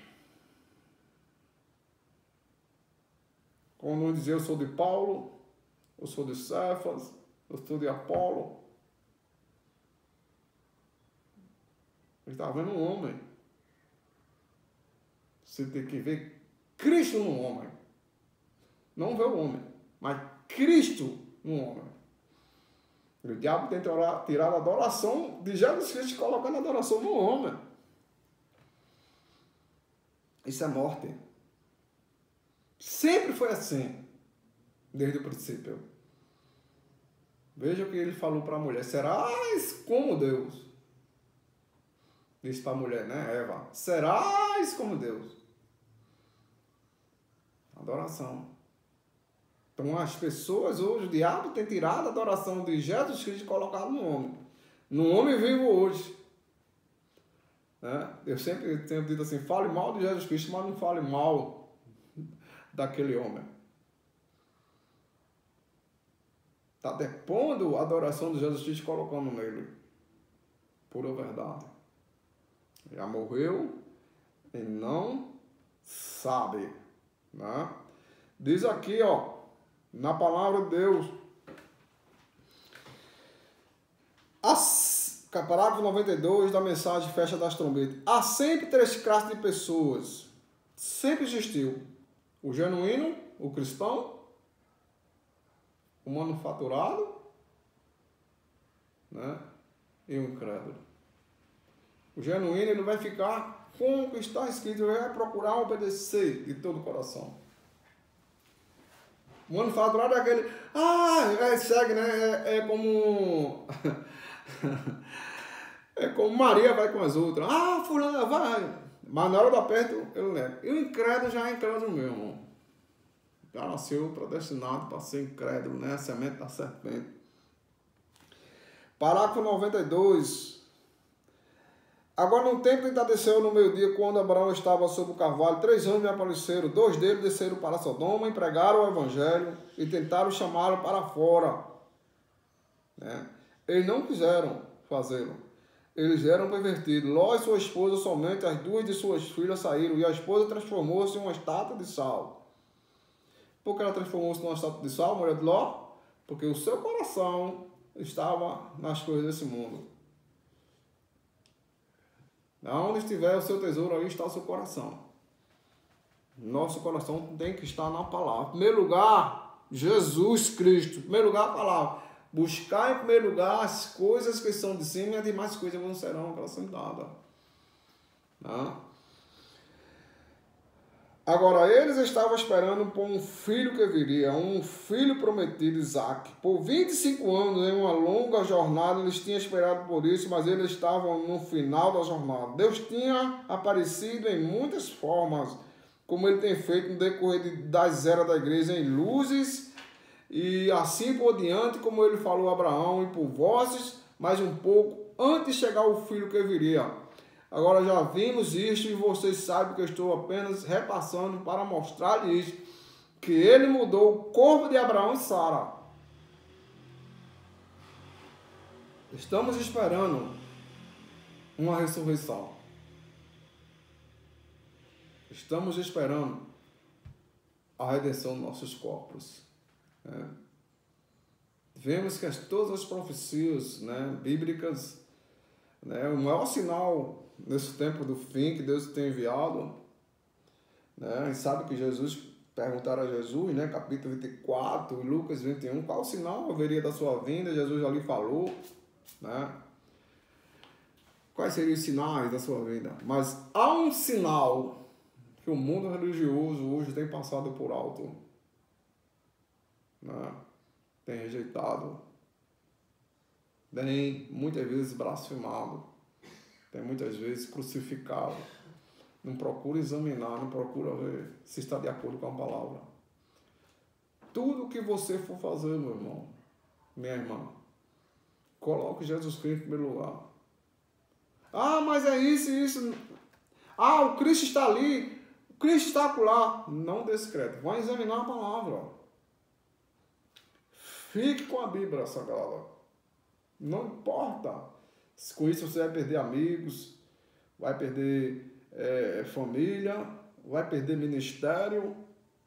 Quando um dizia, eu sou de Paulo, eu sou de Cefas, eu sou de Apolo. Ele estava vendo um homem. Você tem que ver Cristo no homem. Não ver o homem, mas Cristo no homem. O diabo tem tirado a adoração de Jesus Cristo e colocando a adoração no homem. Isso é morte. Sempre foi assim, desde o princípio. Veja o que ele falou para a mulher. Serás como Deus. Disse para a mulher, né, Eva? Serás como Deus. Adoração. Então as pessoas hoje, o diabo tem tirado a adoração de Jesus Cristo e colocado no homem. No homem vivo hoje. Né? Eu sempre tenho dito assim, fale mal de Jesus Cristo, mas não fale mal daquele homem. Está depondo a adoração de Jesus Cristo colocando nele. Pura verdade. Já morreu e não sabe. Né? Diz aqui, ó, na palavra de Deus, parágrafo 92 da mensagem Festa das Trombetas. Há sempre 3 classes de pessoas. Sempre existiu. O genuíno, o cristão, o manufaturado, né? E o incrédulo. O genuíno, ele vai ficar com o que está escrito, ele vai procurar obedecer de todo o coração. O manufaturado é aquele, segue, né? É como É como Maria vai com as outras. Ah, fulana, vai. Mas na hora do aperto, ele nega. E o incrédulo já é incrédulo mesmo. Já nasceu predestinado para ser incrédulo, né? A semente da serpente. Parágrafo 92. Agora, no tempo que entardeceu no meio-dia, quando Abraão estava sobre o carvalho, 3 anjos me apareceram. 2 deles desceram para Sodoma, pregaram o evangelho e tentaram chamá-lo para fora. Né? Eles não quiseram fazê-lo. Eles eram pervertidos. Ló e sua esposa, somente as 2 de suas filhas saíram, e a esposa transformou-se em uma estátua de sal. Por que ela transformou-se em uma estátua de sal, mulher de Ló? Porque o seu coração estava nas coisas desse mundo. Onde estiver o seu tesouro, aí está o seu coração. Nosso coração tem que estar na palavra. Em primeiro lugar, Jesus Cristo. Em primeiro lugar, a palavra. Buscar em primeiro lugar as coisas que são de cima e as demais coisas não serão acrescentadas. Agora, eles estavam esperando por um filho que viria, um filho prometido, Isaac. Por 25 anos, em uma longa jornada, eles tinham esperado por isso, mas eles estavam no final da jornada. Deus tinha aparecido em muitas formas, como ele tem feito no decorrer das eras da igreja, em luzes, e assim por diante, como ele falou a Abraão, e por vozes, mas um pouco antes de chegar o filho que viria. Agora já vimos isso e vocês sabem que eu estou apenas repassando para mostrar-lhes que ele mudou o corpo de Abraão e Sara. Estamos esperando uma ressurreição. Estamos esperando a redenção dos nossos corpos. Vemos que todas as profecias bíblicas, o maior sinal nesse tempo do fim que Deus tem enviado, e sabe que Jesus, perguntaram a Jesus, capítulo 24, Lucas 21, qual sinal haveria da sua vinda? Jesus já lhe falou, quais seriam os sinais da sua vinda? Mas há um sinal que o mundo religioso hoje tem passado por alto, tem rejeitado, tem muitas vezes blasfemado, tem muitas vezes crucificado. Não procura examinar, não procura ver se está de acordo com a palavra. Tudo que você for fazer, meu irmão, minha irmã, coloque Jesus Cristo em primeiro lugar. Ah, mas é isso e isso. Ah, o Cristo está ali, o Cristo está lá. Não descrete, vai examinar a palavra. Fique com a Bíblia Sagrada. Não importa. Com isso você vai perder amigos, vai perder família, vai perder ministério,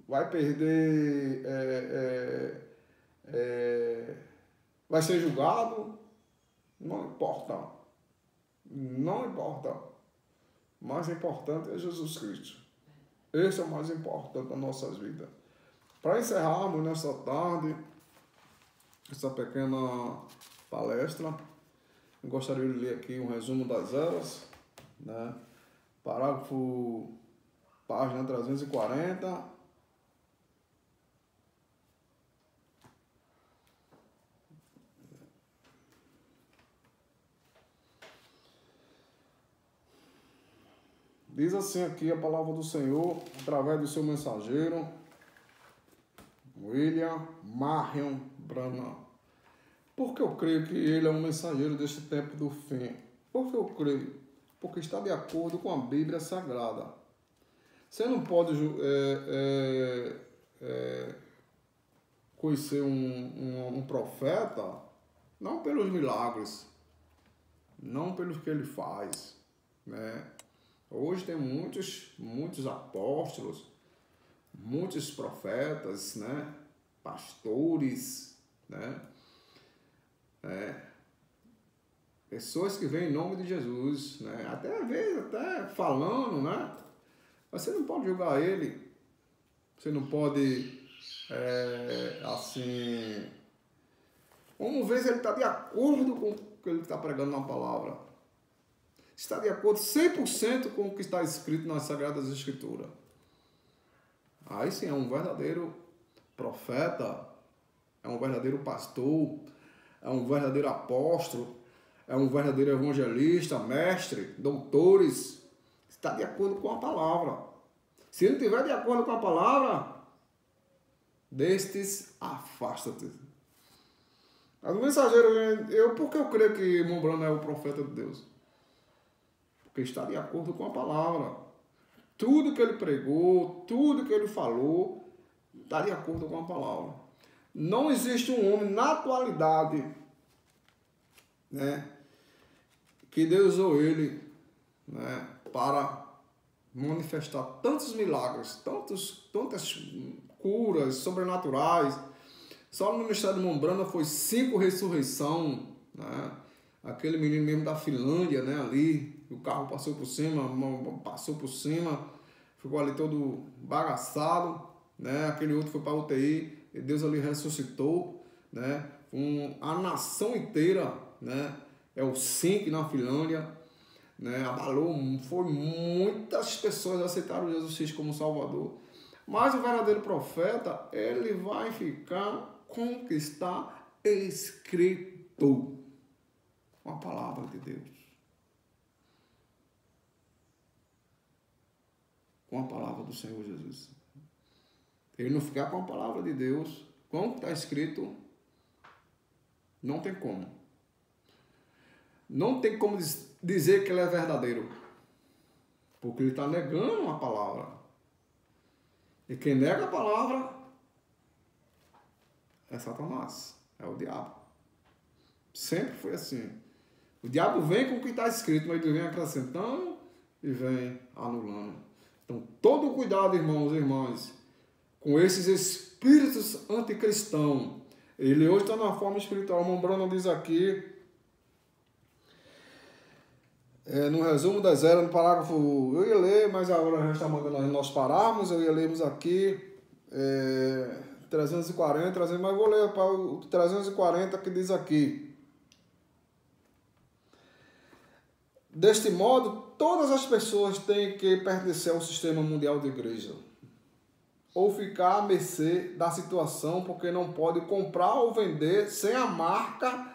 vai perder... vai ser julgado. Não importa. Não importa. O mais importante é Jesus Cristo. Esse é o mais importante das nossas vidas. Para encerrarmos nessa tarde, essa pequena palestra, eu gostaria de ler aqui um resumo das eras, parágrafo, página 340. Diz assim aqui a palavra do Senhor, através do seu mensageiro, William Marion Branham. Por que eu creio que ele é um mensageiro deste tempo do fim? Por que eu creio? Porque está de acordo com a Bíblia Sagrada. Você não pode conhecer um profeta não pelos milagres, não pelo que ele faz. Hoje tem muitos apóstolos, muitos profetas, pastores, pessoas que vêm em nome de Jesus, até às vezes até falando, mas você não pode julgar ele, você não pode vamos ver se ele está de acordo com o que ele está pregando na palavra, está de acordo 100% com o que está escrito nas Sagradas Escrituras. Aí sim é um verdadeiro profeta, é um verdadeiro pastor, é um verdadeiro apóstolo, é um verdadeiro evangelista, mestre, doutores, está de acordo com a palavra. Se ele estiver de acordo com a palavra, destes afasta-te. Mas o mensageiro, porque eu creio que irmão Brano é o profeta de Deus? Porque está de acordo com a palavra. Tudo que ele pregou, tudo que ele falou, está de acordo com a palavra. Não existe um homem na atualidade, né, que Deus usou ele, né, para manifestar tantos milagres, tantas curas sobrenaturais. Só no ministério de irmão Brano foi 5 ressurreições, né? Aquele menino mesmo da Finlândia, né, ali, o carro passou por cima, ficou ali todo bagaçado, né? Aquele outro foi para a UTI, e Deus ali ressuscitou, né? A nação inteira, né? É o SINC na Finlândia, né? Abalou, foi muitas pessoas aceitaram Jesus Cristo como Salvador. Mas o verdadeiro profeta, ele vai ficar com o que está escrito, com a palavra de Deus. Com a palavra do Senhor Jesus. Ele não ficar com a palavra de Deus, com o que está escrito, não tem como. Não tem como dizer que ele é verdadeiro, porque ele está negando a palavra. E quem nega a palavra é Satanás, é o diabo. Sempre foi assim. O diabo vem com o que está escrito, mas ele vem acrescentando e vem anulando. Então, todo cuidado, irmãos e irmãs, com esses espíritos anticristãos. Ele hoje está na forma espiritual. O irmão Brano diz aqui, no resumo da zero, no parágrafo, eu ia ler, mas agora já está mandando nós pararmos, eu ia lermos aqui 340, mas eu vou ler para o 340 que diz aqui. Deste modo, todas as pessoas têm que pertencer ao sistema mundial de igreja, ou ficar à mercê da situação, porque não pode comprar ou vender sem a marca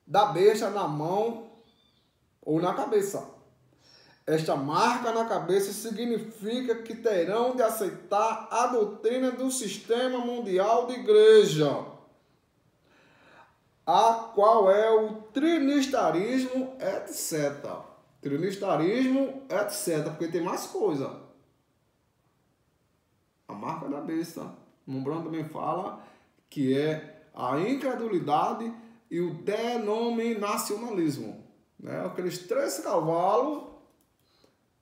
da besta na mão ou na cabeça. Esta marca na cabeça significa que terão de aceitar a doutrina do sistema mundial de igreja, a qual é o trinistarismo, etc. Trinistarismo, etc. Porque tem mais coisa. A marca da besta. O irmão Brano também fala que é a incredulidade e o denominacionalismo. Né? Aqueles 3 cavalos,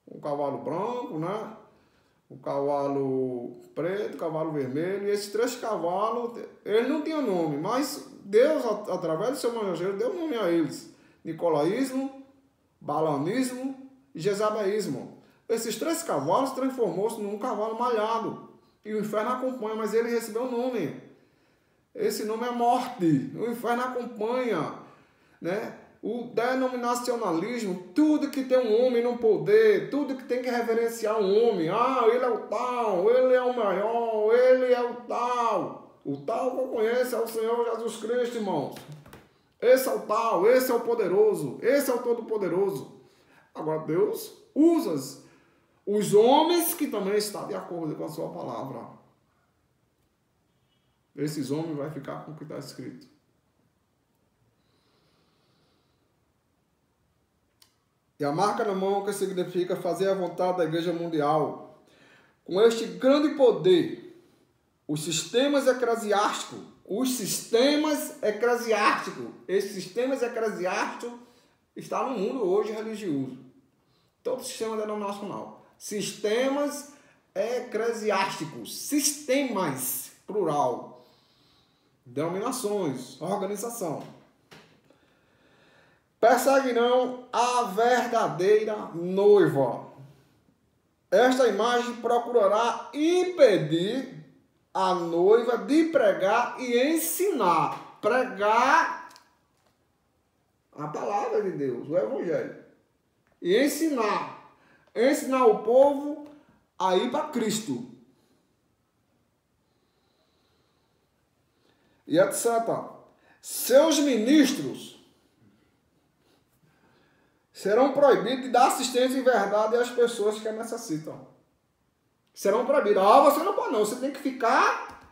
o cavalo branco, né? O cavalo preto, o cavalo vermelho, e esses 3 cavalos, eles não tinham nome, mas Deus, através do seu mensageiro, deu nome a eles: nicolaísmo, balanismo e jezabeísmo. Esses 3 cavalos transformou-se num cavalo malhado, e o inferno acompanha, mas ele recebeu um nome. Esse nome é morte. O inferno acompanha, né? O denominacionalismo, tudo que tem um homem no poder, tudo que tem que reverenciar um homem. Ah, ele é o tal, ele é o maior, ele é o tal. O tal que eu conheço é o Senhor Jesus Cristo, irmãos. Esse é o tal, esse é o poderoso, esse é o todo-poderoso. Agora, Deus usa os homens que também estão de acordo com a sua palavra. Esses homens vão ficar com o que está escrito. E a marca na mão, que significa fazer a vontade da Igreja Mundial. Com este grande poder, os sistemas eclesiásticos, esse sistemas eclesiásticos está no mundo hoje religioso. Todo sistema denominacional. Sistemas eclesiásticos, sistemas, plural. Denominações, organização. Perseguirão a verdadeira noiva. Esta imagem procurará impedir a noiva de pregar e ensinar. Pregar a palavra de Deus, o Evangelho. E ensinar. Ensinar o povo a ir para Cristo. E etc. Seus ministros serão proibidos de dar assistência em verdade às pessoas que a necessitam. Serão proibidos. Você não pode não, você tem que ficar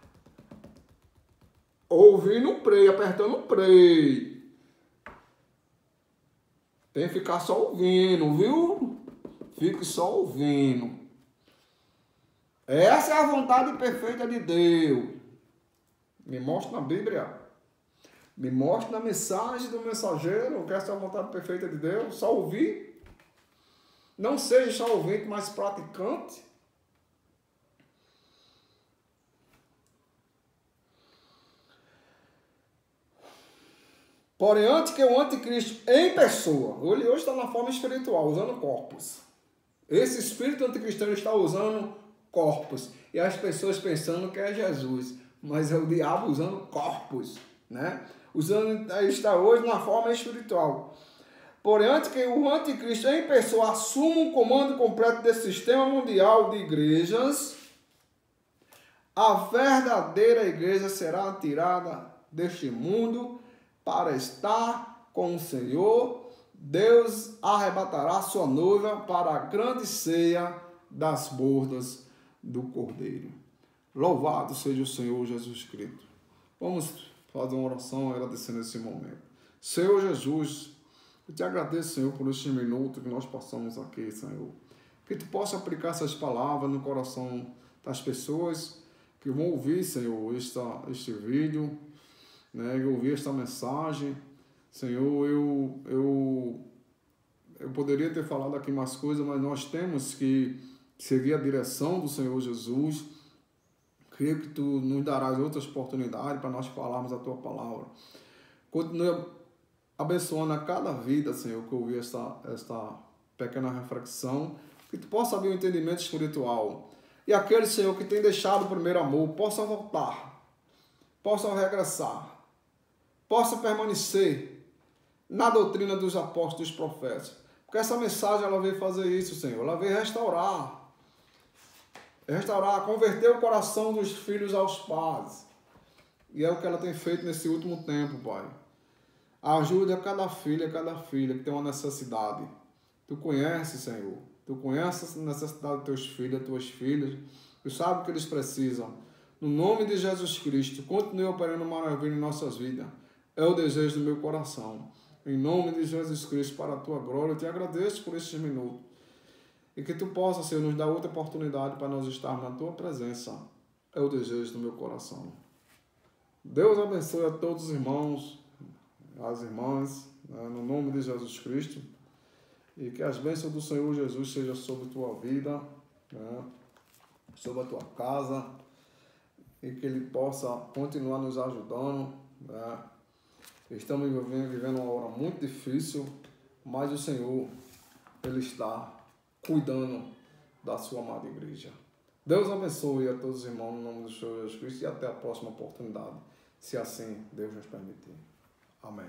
ouvindo o play, apertando o play. Tem que ficar só ouvindo, viu? Fique só ouvindo. Essa é a vontade perfeita de Deus. Me mostra na Bíblia. Me mostra na mensagem do mensageiro que essa é a vontade perfeita de Deus. Só ouvir. Não seja só ouvinte, mas praticante. Porém, antes que o anticristo em pessoa, ele hoje está na forma espiritual, usando corpos. Esse espírito anticristão está usando corpos. E as pessoas pensando que é Jesus. Mas é o diabo usando corpos, né? Está hoje na forma espiritual. Porém, antes que o anticristo em pessoa assuma um comando completo desse sistema mundial de igrejas, a verdadeira igreja será tirada deste mundo para estar com o Senhor. Deus arrebatará sua noiva para a grande ceia das bodas do Cordeiro. Louvado seja o Senhor Jesus Cristo. Vamos fazer uma oração agradecendo esse momento. Senhor Jesus, eu te agradeço, Senhor, por este minuto que nós passamos aqui, Senhor. Que tu possa aplicar essas palavras no coração das pessoas que vão ouvir, Senhor, este vídeo, né, e ouvir esta mensagem. Senhor, eu poderia ter falado aqui mais coisas, mas nós temos que seguir a direção do Senhor Jesus. Creio que tu nos darás outras oportunidades para nós falarmos a tua palavra. Continue abençoando a cada vida, Senhor, que ouvir esta pequena reflexão, que tu possa abrir um entendimento espiritual. E aquele, Senhor, que tem deixado o primeiro amor, possa voltar, possa regressar, possa permanecer na doutrina dos apóstolos e profetas. Porque essa mensagem, ela veio fazer isso, Senhor. Ela veio restaurar, converter o coração dos filhos aos pais. E é o que ela tem feito nesse último tempo, Pai. Ajuda cada filha que tem uma necessidade. Tu conheces, Senhor. Tu conheces a necessidade dos teus filhos, das tuas filhas. Tu sabes o que eles precisam. No nome de Jesus Cristo, continue operando maravilha em nossas vidas. É o desejo do meu coração. Em nome de Jesus Cristo, para a tua glória, eu te agradeço por estes minutos. E que tu possa, Senhor, nos dar outra oportunidade para nós estarmos na tua presença. É o desejo do meu coração. Deus abençoe a todos os irmãos, as irmãs, né, no nome de Jesus Cristo. E que as bênçãos do Senhor Jesus sejam sobre a tua vida, né, sobre a tua casa. E que Ele possa continuar nos ajudando, né. Estamos vivendo uma hora muito difícil, mas o Senhor, Ele está cuidando da sua amada igreja. Deus abençoe a todos os irmãos no nome do Senhor Jesus Cristo e até a próxima oportunidade, se assim Deus nos permitir. Amém.